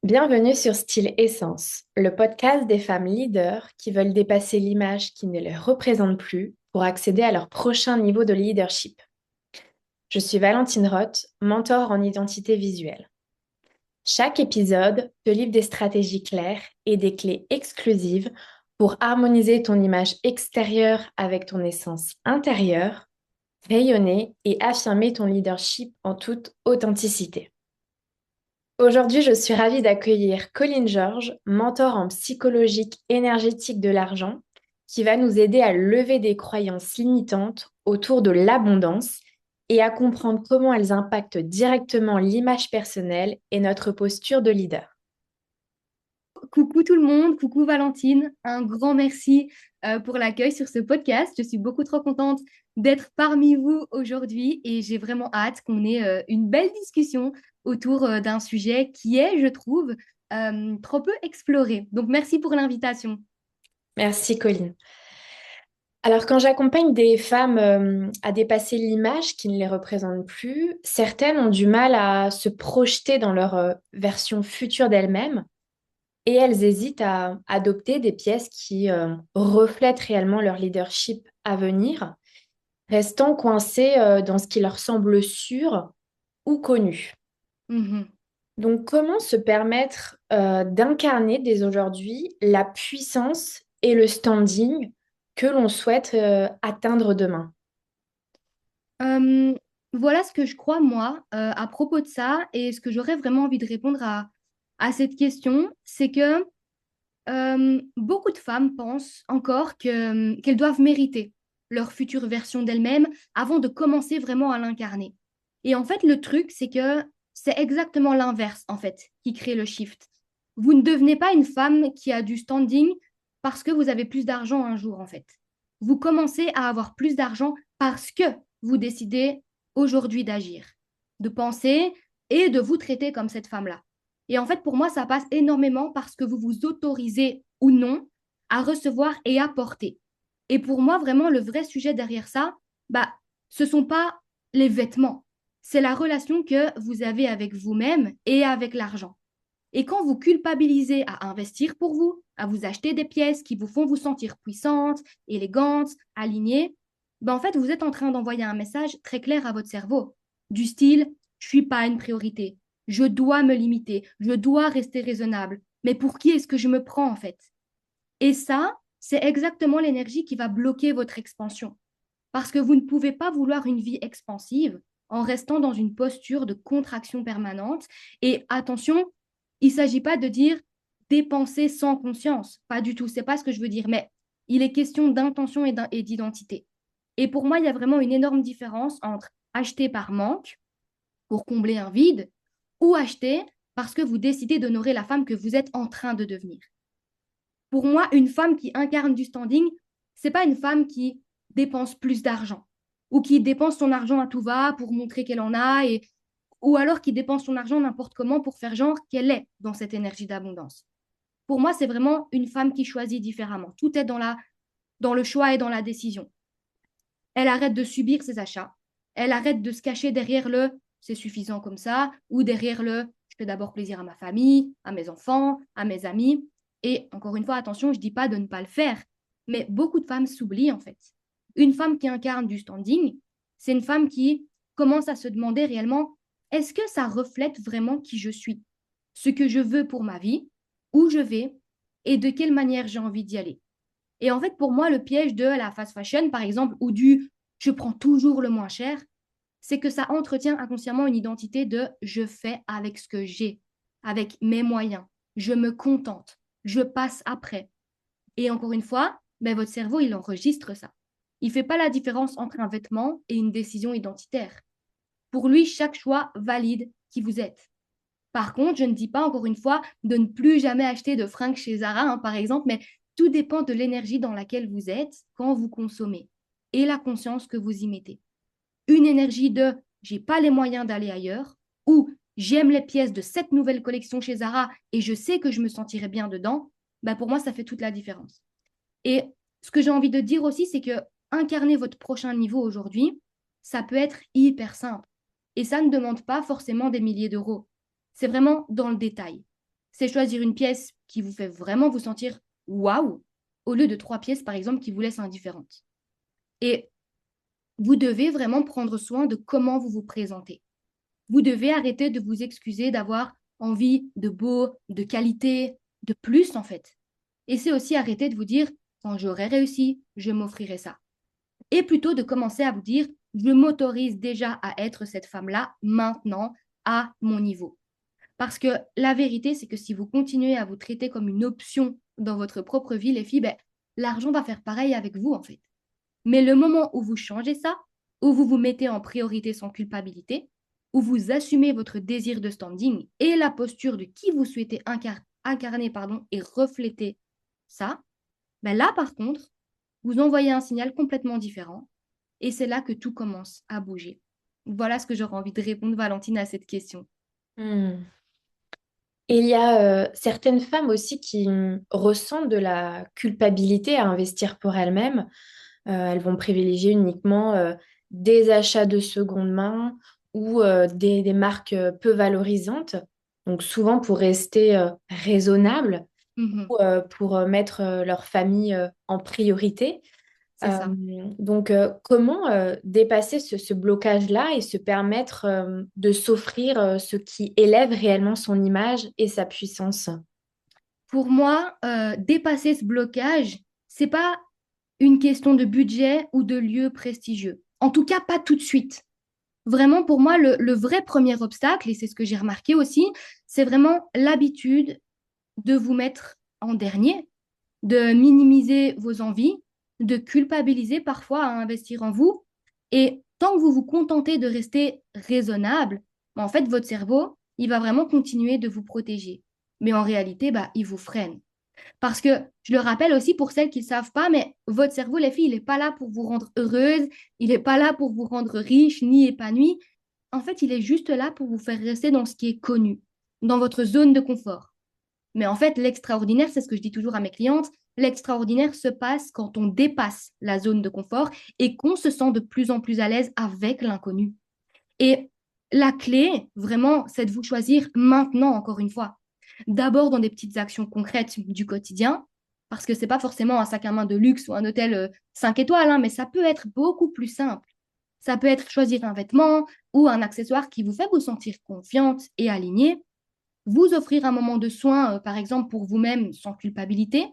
Bienvenue sur Style Essence, le podcast des femmes leaders qui veulent dépasser l'image qui ne les représente plus pour accéder à leur prochain niveau de leadership. Je suis Valentine Roth, mentor en identité visuelle. Chaque épisode te livre des stratégies claires et des clés exclusives pour harmoniser ton image extérieure avec ton essence intérieure, rayonner et affirmer ton leadership en toute authenticité. Aujourd'hui, je suis ravie d'accueillir Colline Georges, mentor en psychologie énergétique de l'argent, qui va nous aider à lever des croyances limitantes autour de l'abondance et à comprendre comment elles impactent directement l'image personnelle et notre posture de leader. Coucou tout le monde, coucou Valentine, un grand merci pour l'accueil sur ce podcast. Je suis beaucoup trop contente d'être parmi vous aujourd'hui et j'ai vraiment hâte qu'on ait une belle discussion autour d'un sujet qui est, je trouve, trop peu exploré. Donc merci pour l'invitation. Merci, Colline. Alors, quand j'accompagne des femmes à dépasser l'image qui ne les représente plus, certaines ont du mal à se projeter dans leur version future d'elles-mêmes. Et elles hésitent à adopter des pièces qui reflètent réellement leur leadership à venir, restant coincées dans ce qui leur semble sûr ou connu. Mhm. Donc, comment se permettre d'incarner dès aujourd'hui la puissance et le standing que l'on souhaite atteindre demain? Euh, voilà ce que je crois, moi, à propos de ça et ce que j'aurais vraiment envie de répondre à cette question, c'est que beaucoup de femmes pensent encore qu'elles doivent mériter leur future version d'elles-mêmes avant de commencer vraiment à l'incarner. Et en fait, le truc, c'est que c'est exactement l'inverse, en fait, qui crée le shift. Vous ne devenez pas une femme qui a du standing parce que vous avez plus d'argent un jour, en fait. Vous commencez à avoir plus d'argent parce que vous décidez aujourd'hui d'agir, de penser et de vous traiter comme cette femme-là. Et en fait, pour moi, ça passe énormément parce que vous vous autorisez ou non à recevoir et à porter. Et pour moi, vraiment, le vrai sujet derrière ça, bah, ce ne sont pas les vêtements. C'est la relation que vous avez avec vous-même et avec l'argent. Et quand vous culpabilisez à investir pour vous, à vous acheter des pièces qui vous font vous sentir puissante, élégante, alignée, ben en fait, vous êtes en train d'envoyer un message très clair à votre cerveau, du style, je suis pas une priorité, je dois me limiter, je dois rester raisonnable. Mais pour qui est-ce que je me prends en fait? Et ça, c'est exactement l'énergie qui va bloquer votre expansion. Parce que vous ne pouvez pas vouloir une vie expansive en restant dans une posture de contraction permanente. Et attention, il ne s'agit pas de dire dépenser sans conscience. Pas du tout, c'est pas ce que je veux dire. Mais il est question d'intention et d'identité. Et pour moi, il y a vraiment une énorme différence entre acheter par manque pour combler un vide ou acheter parce que vous décidez d'honorer la femme que vous êtes en train de devenir. Pour moi, une femme qui incarne du standing, c'est pas une femme qui dépense plus d'argent ou qui dépense son argent à tout va pour montrer qu'elle en a ou alors qui dépense son argent n'importe comment pour faire genre qu'elle est dans cette énergie d'abondance. Pour moi, c'est vraiment une femme qui choisit différemment. Tout est dans le choix et dans la décision. Elle arrête de subir ses achats. Elle arrête de se cacher derrière le c'est suffisant comme ça ou derrière le je fais d'abord plaisir à ma famille, à mes enfants, à mes amis. Et encore une fois, attention, je ne dis pas de ne pas le faire, mais beaucoup de femmes s'oublient en fait. Une femme qui incarne du standing, c'est une femme qui commence à se demander réellement est-ce que ça reflète vraiment qui je suis, ce que je veux pour ma vie, où je vais et de quelle manière j'ai envie d'y aller. Et en fait, pour moi, le piège de la fast fashion, par exemple, ou du je prends toujours le moins cher, c'est que ça entretient inconsciemment une identité de je fais avec ce que j'ai, avec mes moyens, je me contente, je passe après. Et encore une fois, ben, votre cerveau, il enregistre ça. Il ne fait pas la différence entre un vêtement et une décision identitaire. Pour lui, chaque choix valide qui vous êtes. Par contre, je ne dis pas encore une fois de ne plus jamais acheter de fringues chez Zara, hein, par exemple, mais tout dépend de l'énergie dans laquelle vous êtes quand vous consommez et la conscience que vous y mettez. Une énergie de j'ai pas les moyens d'aller ailleurs ou j'aime les pièces de cette nouvelle collection chez Zara et je sais que je me sentirai bien dedans, bah pour moi, ça fait toute la différence. Et ce que j'ai envie de dire aussi, c'est que incarner votre prochain niveau aujourd'hui, ça peut être hyper simple. Et ça ne demande pas forcément des milliers d'euros. C'est vraiment dans le détail. c'est choisir une pièce qui vous fait vraiment vous sentir waouh, au lieu de 3 pièces, par exemple, qui vous laissent indifférente. Et vous devez vraiment prendre soin de comment vous vous présentez. Vous devez arrêter de vous excuser d'avoir envie de beau, de qualité, de plus en fait. Et c'est aussi arrêter de vous dire, quand j'aurai réussi, je m'offrirai ça. Et plutôt de commencer à vous dire, je m'autorise déjà à être cette femme-là maintenant à mon niveau. Parce que la vérité, c'est que si vous continuez à vous traiter comme une option dans votre propre vie, les filles, ben, l'argent va faire pareil avec vous en fait. Mais le moment où vous changez ça, où vous vous mettez en priorité sans culpabilité, où vous assumez votre désir de standing et la posture de qui vous souhaitez incarner et refléter ça, ben là par contre, vous envoyez un signal complètement différent et c'est là que tout commence à bouger. Voilà ce que j'aurais envie de répondre, Valentine, à cette question. Hmm. Et il y a certaines femmes aussi qui ressentent de la culpabilité à investir pour elles-mêmes. Elles vont privilégier uniquement des achats de seconde main ou des marques peu valorisantes. Donc souvent pour rester raisonnable Mhm, ou pour mettre leur famille en priorité. c'est ça. Comment dépasser ce blocage-là et se permettre de s'offrir ce qui élève réellement son image et sa puissance? Pour moi, dépasser ce blocage, c'est pas une question de budget ou de lieu prestigieux. En tout cas, pas tout de suite. Vraiment, pour moi, le vrai premier obstacle, et c'est ce que j'ai remarqué aussi, c'est vraiment l'habitude de vous mettre en dernier, de minimiser vos envies, de culpabiliser parfois à investir en vous. Et tant que vous vous contentez de rester raisonnable, en fait, votre cerveau, il va vraiment continuer de vous protéger. Mais en réalité, bah, il vous freine. Parce que je le rappelle aussi pour celles qui ne savent pas, mais votre cerveau, les filles, il n'est pas là pour vous rendre heureuse, il n'est pas là pour vous rendre riche ni épanouie. En fait, il est juste là pour vous faire rester dans ce qui est connu, dans votre zone de confort. Mais en fait, l'extraordinaire, c'est ce que je dis toujours à mes clientes, l'extraordinaire se passe quand on dépasse la zone de confort et qu'on se sent de plus en plus à l'aise avec l'inconnu. Et la clé, vraiment, c'est de vous choisir maintenant, encore une fois. D'abord dans des petites actions concrètes du quotidien, parce que c'est pas forcément un sac à main de luxe ou un hôtel 5 étoiles, hein, mais ça peut être beaucoup plus simple. Ça peut être choisir un vêtement ou un accessoire qui vous fait vous sentir confiante et alignée, vous offrir un moment de soin, par exemple, pour vous-même sans culpabilité,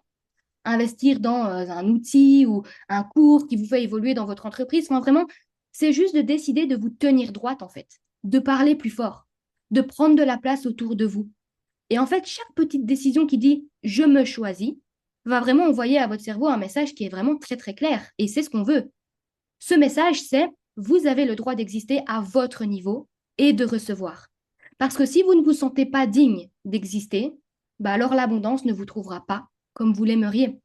investir dans un outil ou un cours qui vous fait évoluer dans votre entreprise. Enfin, vraiment, c'est juste de décider de vous tenir droite, en fait, de parler plus fort, de prendre de la place autour de vous. Et en fait, chaque petite décision qui dit je me choisis va vraiment envoyer à votre cerveau un message qui est vraiment très très clair. Et c'est ce qu'on veut. Ce message, c'est vous avez le droit d'exister à votre niveau et de recevoir. Parce que si vous ne vous sentez pas digne d'exister, bah alors l'abondance ne vous trouvera pas comme vous l'aimeriez.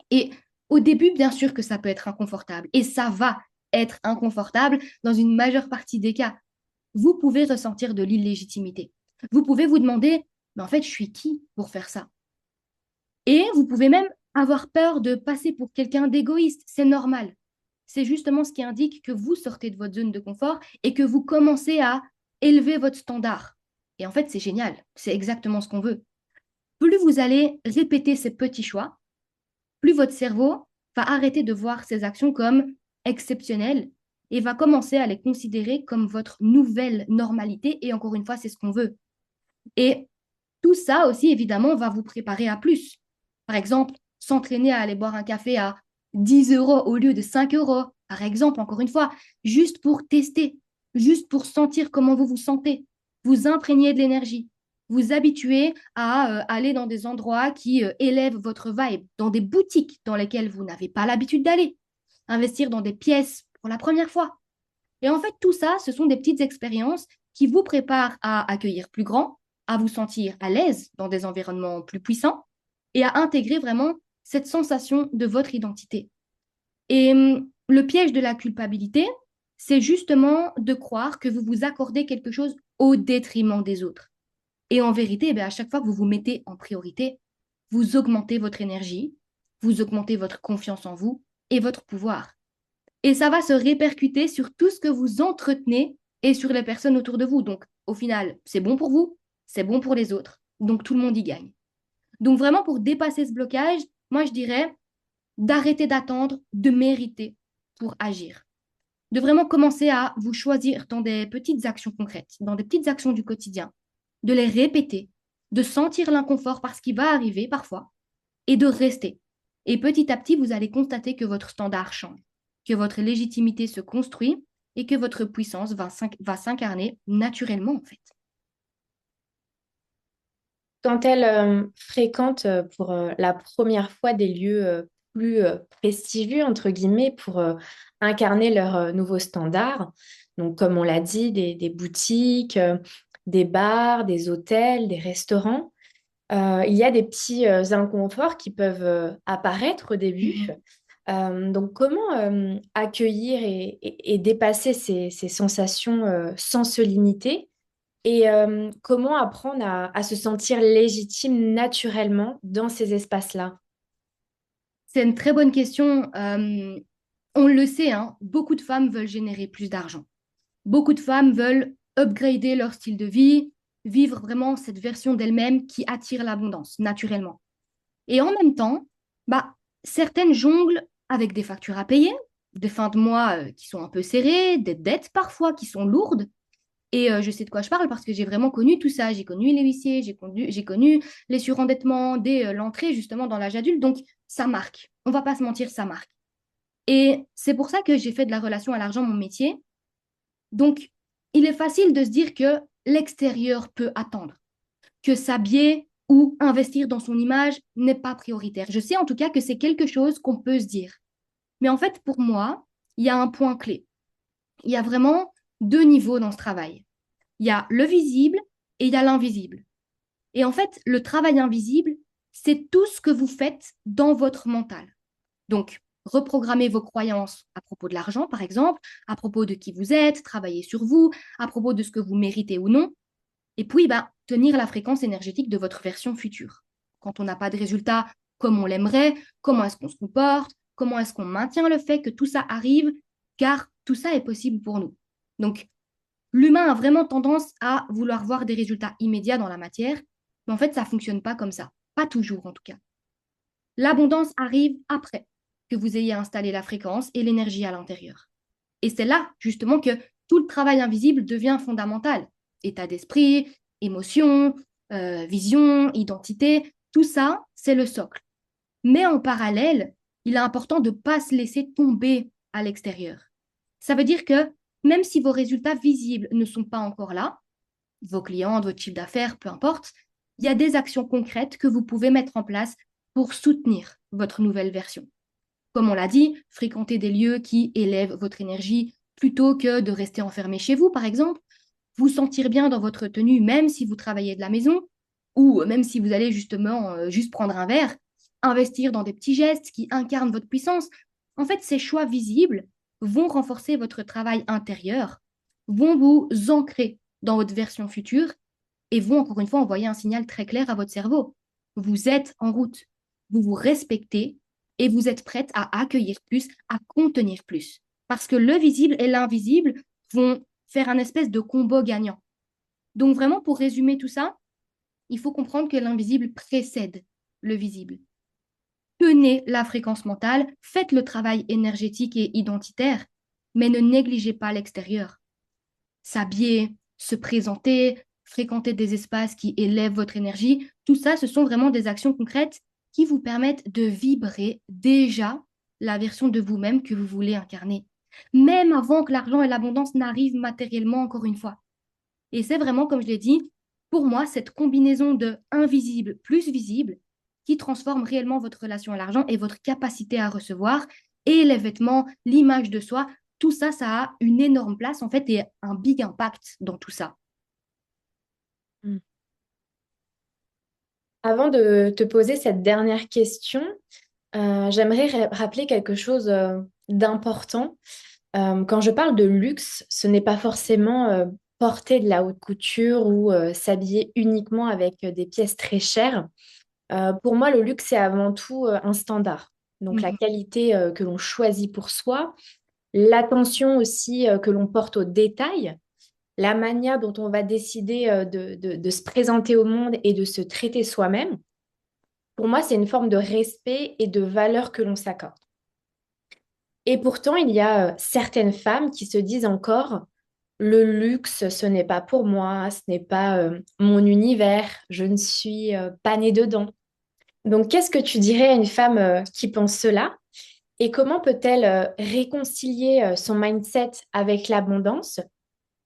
Et au début, bien sûr que ça peut être inconfortable. Et ça va être inconfortable dans une majeure partie des cas. Vous pouvez ressentir de l'illégitimité. Vous pouvez vous demander, mais en fait, je suis qui pour faire ça? Et vous pouvez même avoir peur de passer pour quelqu'un d'égoïste. C'est normal. C'est justement ce qui indique que vous sortez de votre zone de confort et que vous commencez à élever votre standard. Et en fait, c'est génial. C'est exactement ce qu'on veut. Plus vous allez répéter ces petits choix, plus votre cerveau va arrêter de voir ces actions comme exceptionnelles et va commencer à les considérer comme votre nouvelle normalité. Et encore une fois, c'est ce qu'on veut. Et tout ça aussi, évidemment, va vous préparer à plus. Par exemple, s'entraîner à aller boire un café à 10 euros au lieu de 5 euros, par exemple, encore une fois, juste pour tester, juste pour sentir comment vous vous sentez, vous imprégner de l'énergie, vous habituer à aller dans des endroits qui élèvent votre vibe, dans des boutiques dans lesquelles vous n'avez pas l'habitude d'aller, investir dans des pièces pour la première fois. Et en fait, tout ça, ce sont des petites expériences qui vous préparent à accueillir plus grand, à vous sentir à l'aise dans des environnements plus puissants et à intégrer vraiment cette sensation de votre identité. Et le piège de la culpabilité, c'est justement de croire que vous vous accordez quelque chose au détriment des autres. Et en vérité, à chaque fois que vous vous mettez en priorité, vous augmentez votre énergie, vous augmentez votre confiance en vous et votre pouvoir. Et ça va se répercuter sur tout ce que vous entretenez et sur les personnes autour de vous. Donc, au final, c'est bon pour vous, c'est bon pour les autres. Donc tout le monde y gagne. Donc vraiment pour dépasser ce blocage, moi je dirais d'arrêter d'attendre, de mériter pour agir. De vraiment commencer à vous choisir dans des petites actions concrètes, dans des petites actions du quotidien, de les répéter, de sentir l'inconfort parce qu'il va arriver parfois, et de rester. Et petit à petit, vous allez constater que votre standard change, que votre légitimité se construit et que votre puissance va s'incarner naturellement en fait. Quand elles fréquentent pour la première fois des lieux plus prestigieux, entre guillemets, pour incarner leurs nouveaux standards, donc comme on l'a dit, des boutiques, des bars, des hôtels, des restaurants, il y a des petits inconforts qui peuvent apparaître au début. Mhm. Donc comment accueillir et dépasser ces sensations sans se limiter? Et comment apprendre à se sentir légitime naturellement dans ces espaces-là? C'est une très bonne question. On le sait, hein, beaucoup de femmes veulent générer plus d'argent. Beaucoup de femmes veulent upgrader leur style de vie, vivre vraiment cette version d'elles-mêmes qui attire l'abondance naturellement. Et en même temps, bah, certaines jonglent avec des factures à payer, des fins de mois qui sont un peu serrées, des dettes parfois qui sont lourdes. Et je sais de quoi je parle parce que j'ai vraiment connu tout ça. J'ai connu les huissiers, j'ai connu les surendettements dès l'entrée justement dans l'âge adulte. Donc, ça marque. On va pas se mentir, ça marque. Et c'est pour ça que j'ai fait de la relation à l'argent mon métier. Donc, il est facile de se dire que l'extérieur peut attendre, que s'habiller ou investir dans son image n'est pas prioritaire. Je sais en tout cas que c'est quelque chose qu'on peut se dire. Mais en fait, pour moi, il y a un point clé. Il y a vraiment deux niveaux dans ce travail. Il y a le visible et il y a l'invisible. Et en fait, le travail invisible, c'est tout ce que vous faites dans votre mental. Donc, reprogrammer vos croyances à propos de l'argent, par exemple, à propos de qui vous êtes, travailler sur vous, à propos de ce que vous méritez ou non. Et puis, bah, tenir la fréquence énergétique de votre version future. Quand on n'a pas de résultat comme on l'aimerait, comment est-ce qu'on se comporte, comment est-ce qu'on maintient le fait que tout ça arrive, car tout ça est possible pour nous. Donc, l'humain a vraiment tendance à vouloir voir des résultats immédiats dans la matière, mais en fait, ça ne fonctionne pas comme ça. Pas toujours, en tout cas. L'abondance arrive après que vous ayez installé la fréquence et l'énergie à l'intérieur. Et c'est là, justement, que tout le travail invisible devient fondamental. État d'esprit, émotion, vision, identité, tout ça, c'est le socle. Mais en parallèle, il est important de ne pas se laisser tomber à l'extérieur. Ça veut dire que même si vos résultats visibles ne sont pas encore là, vos clients, votre chiffre d'affaires, peu importe, il y a des actions concrètes que vous pouvez mettre en place pour soutenir votre nouvelle version. Comme on l'a dit, fréquenter des lieux qui élèvent votre énergie plutôt que de rester enfermé chez vous, par exemple, vous sentir bien dans votre tenue, même si vous travaillez de la maison, ou même si vous allez justement juste prendre un verre, investir dans des petits gestes qui incarnent votre puissance. En fait, ces choix visibles vont renforcer votre travail intérieur, vont vous ancrer dans votre version future et vont encore une fois envoyer un signal très clair à votre cerveau. Vous êtes en route, vous vous respectez et vous êtes prête à accueillir plus, à contenir plus. Parce que le visible et l'invisible vont faire un espèce de combo gagnant. Donc vraiment, pour résumer tout ça, il faut comprendre que l'invisible précède le visible. Tenez la fréquence mentale, faites le travail énergétique et identitaire, mais ne négligez pas l'extérieur. S'habiller, se présenter, fréquenter des espaces qui élèvent votre énergie, tout ça, ce sont vraiment des actions concrètes qui vous permettent de vibrer déjà la version de vous-même que vous voulez incarner, même avant que l'argent et l'abondance n'arrivent matériellement encore une fois. Et c'est vraiment, comme je l'ai dit, pour moi, cette combinaison de invisible plus visible qui transforme réellement votre relation à l'argent et votre capacité à recevoir et les vêtements, l'image de soi, tout ça, ça a une énorme place en fait et un big impact dans tout ça. Mm. Avant de te poser cette dernière question, j'aimerais rappeler quelque chose d'important. Quand je parle de luxe, ce n'est pas forcément porter de la haute couture ou s'habiller uniquement avec des pièces très chères. Pour moi, le luxe, c'est avant tout un standard. Donc la Mhm. qualité que l'on choisit pour soi, l'attention aussi que l'on porte aux détails, la manière dont on va décider de se présenter au monde et de se traiter soi-même, pour moi, c'est une forme de respect et de valeur que l'on s'accorde. Et pourtant, il y a certaines femmes qui se disent encore, le luxe, ce n'est pas pour moi, ce n'est pas mon univers, je ne suis pas née dedans. Donc, qu'est-ce que tu dirais à une femme qui pense cela? Et comment peut-elle réconcilier son mindset avec l'abondance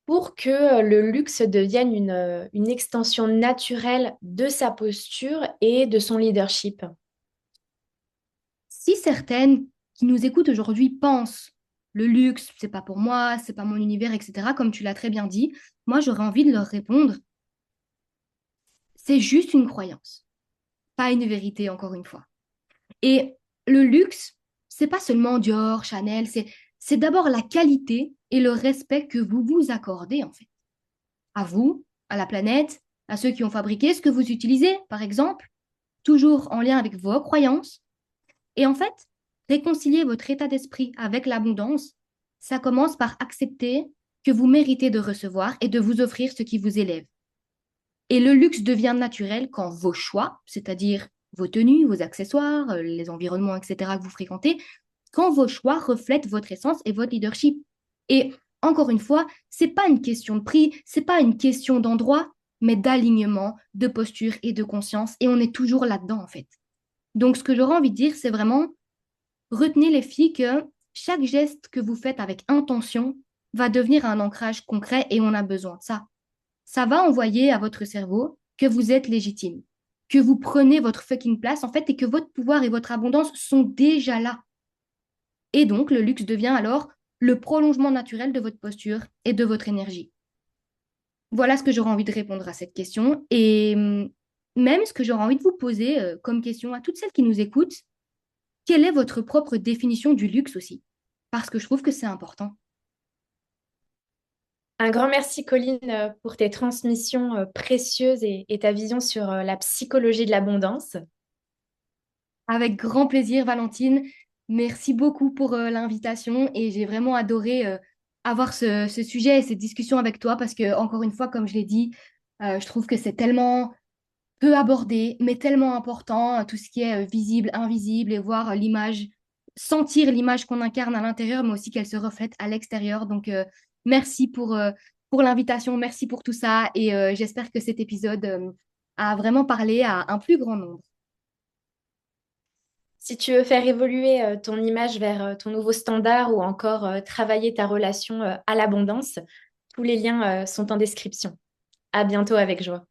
pour que le luxe devienne une extension naturelle de sa posture et de son leadership? Si certaines qui nous écoutent aujourd'hui pensent le luxe, c'est pas pour moi, c'est pas mon univers, etc., comme tu l'as très bien dit, moi j'aurais envie de leur répondre, c'est juste une croyance, pas une vérité, encore une fois. Et le luxe, c'est pas seulement Dior, Chanel, c'est d'abord la qualité et le respect que vous vous accordez, en fait. À vous, à la planète, à ceux qui ont fabriqué ce que vous utilisez, par exemple, toujours en lien avec vos croyances. Et en fait, réconcilier votre état d'esprit avec l'abondance, ça commence par accepter que vous méritez de recevoir et de vous offrir ce qui vous élève. Et le luxe devient naturel quand vos choix, c'est-à-dire vos tenues, vos accessoires, les environnements, etc., que vous fréquentez, quand vos choix reflètent votre essence et votre leadership. Et encore une fois, c'est pas une question de prix, c'est pas une question d'endroit, mais d'alignement, de posture et de conscience. Et on est toujours là-dedans, en fait. Donc, ce que j'aurais envie de dire, c'est vraiment retenez les filles que chaque geste que vous faites avec intention va devenir un ancrage concret et on a besoin de ça. Ça va envoyer à votre cerveau que vous êtes légitime, que vous prenez votre fucking place en fait et que votre pouvoir et votre abondance sont déjà là. Et donc, le luxe devient alors le prolongement naturel de votre posture et de votre énergie. Voilà ce que j'aurais envie de répondre à cette question. Et même ce que j'aurais envie de vous poser comme question à toutes celles qui nous écoutent, quelle est votre propre définition du luxe aussi? Parce que je trouve que c'est important. Un grand merci, Colline, pour tes transmissions précieuses et ta vision sur la psychologie de l'abondance. Avec grand plaisir, Valentine. Merci beaucoup pour l'invitation et j'ai vraiment adoré avoir ce sujet et cette discussion avec toi parce que, encore une fois, comme je l'ai dit, je trouve que c'est tellement peu abordé, mais tellement important, tout ce qui est visible, invisible et voir l'image, sentir l'image qu'on incarne à l'intérieur, mais aussi qu'elle se reflète à l'extérieur. Donc, merci pour l'invitation, merci pour tout ça et j'espère que cet épisode a vraiment parlé à un plus grand nombre. Si tu veux faire évoluer ton image vers ton nouveau standard ou encore travailler ta relation à l'abondance, tous les liens sont en description. À bientôt avec joie.